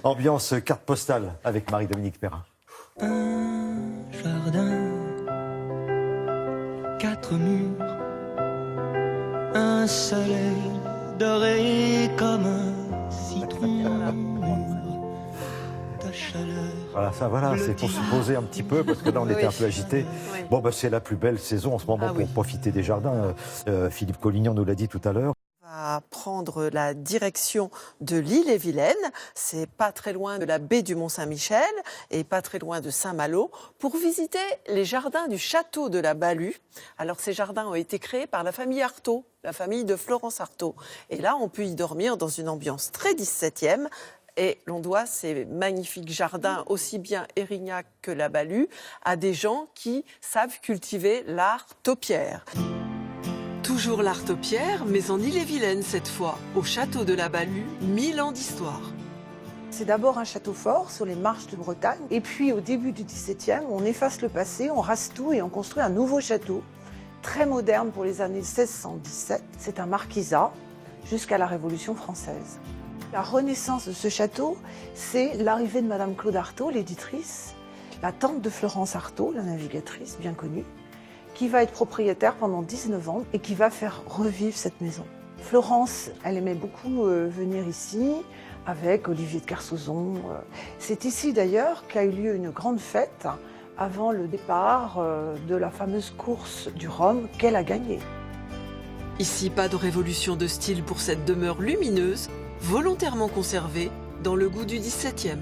Ambiance carte postale avec Marie-Dominique Perrin. Un jardin, 4 murs, un soleil doré comme un citron mûr, ta chaleur. Voilà, c'est pour se poser un petit peu, parce que là on était un peu agité. Oui. Bon, c'est la plus belle saison en ce moment pour profiter des jardins. Philippe Collignon nous l'a dit tout à l'heure. À prendre la direction de l'Ille-et-Vilaine, c'est pas très loin de la baie du Mont-Saint-Michel et pas très loin de Saint-Malo, pour visiter les jardins du château de la Balue. Alors ces jardins ont été créés par la famille Artaud, la famille de Florence Artaud. Et là, on peut y dormir dans une ambiance très 17e. Et l'on doit ces magnifiques jardins, aussi bien Érignac que la Balue, à des gens qui savent cultiver l'art taupière. Toujours l'art taupière, mais en Ille-et-Vilaine cette fois, au château de la Balue, 1000 ans d'histoire. C'est d'abord un château fort sur les marches de Bretagne. Et puis au début du XVIIe, on efface le passé, on rase tout et on construit un nouveau château, très moderne pour les années 1617. C'est un marquisat jusqu'à la Révolution française. La renaissance de ce château, c'est l'arrivée de Madame Claude Artaud, l'éditrice, la tante de Florence Artaud, la navigatrice bien connue, qui va être propriétaire pendant 19 ans et qui va faire revivre cette maison. Florence, elle aimait beaucoup venir ici avec Olivier de Kersauzon. C'est ici d'ailleurs qu'a eu lieu une grande fête avant le départ de la fameuse course du Rhum qu'elle a gagnée. Ici, pas de révolution de style pour cette demeure lumineuse, volontairement conservée dans le goût du XVIIe.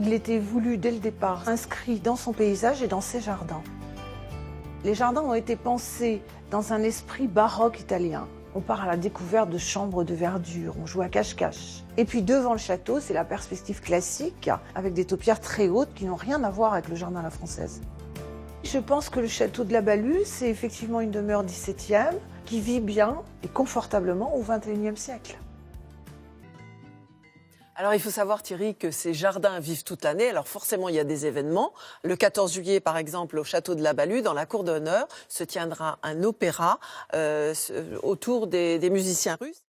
Il était voulu dès le départ, inscrit dans son paysage et dans ses jardins. Les jardins ont été pensés dans un esprit baroque italien. On part à la découverte de chambres de verdure, on joue à cache-cache. Et puis devant le château, c'est la perspective classique, avec des taupières très hautes qui n'ont rien à voir avec le jardin à la française. Je pense que le château de la Balue, c'est effectivement une demeure 17e qui vit bien et confortablement au XXIe siècle. Alors il faut savoir, Thierry, que ces jardins vivent toute l'année. Alors forcément, il y a des événements. Le 14 juillet, par exemple, au château de la Balue, dans la cour d'honneur, se tiendra un opéra autour des musiciens russes.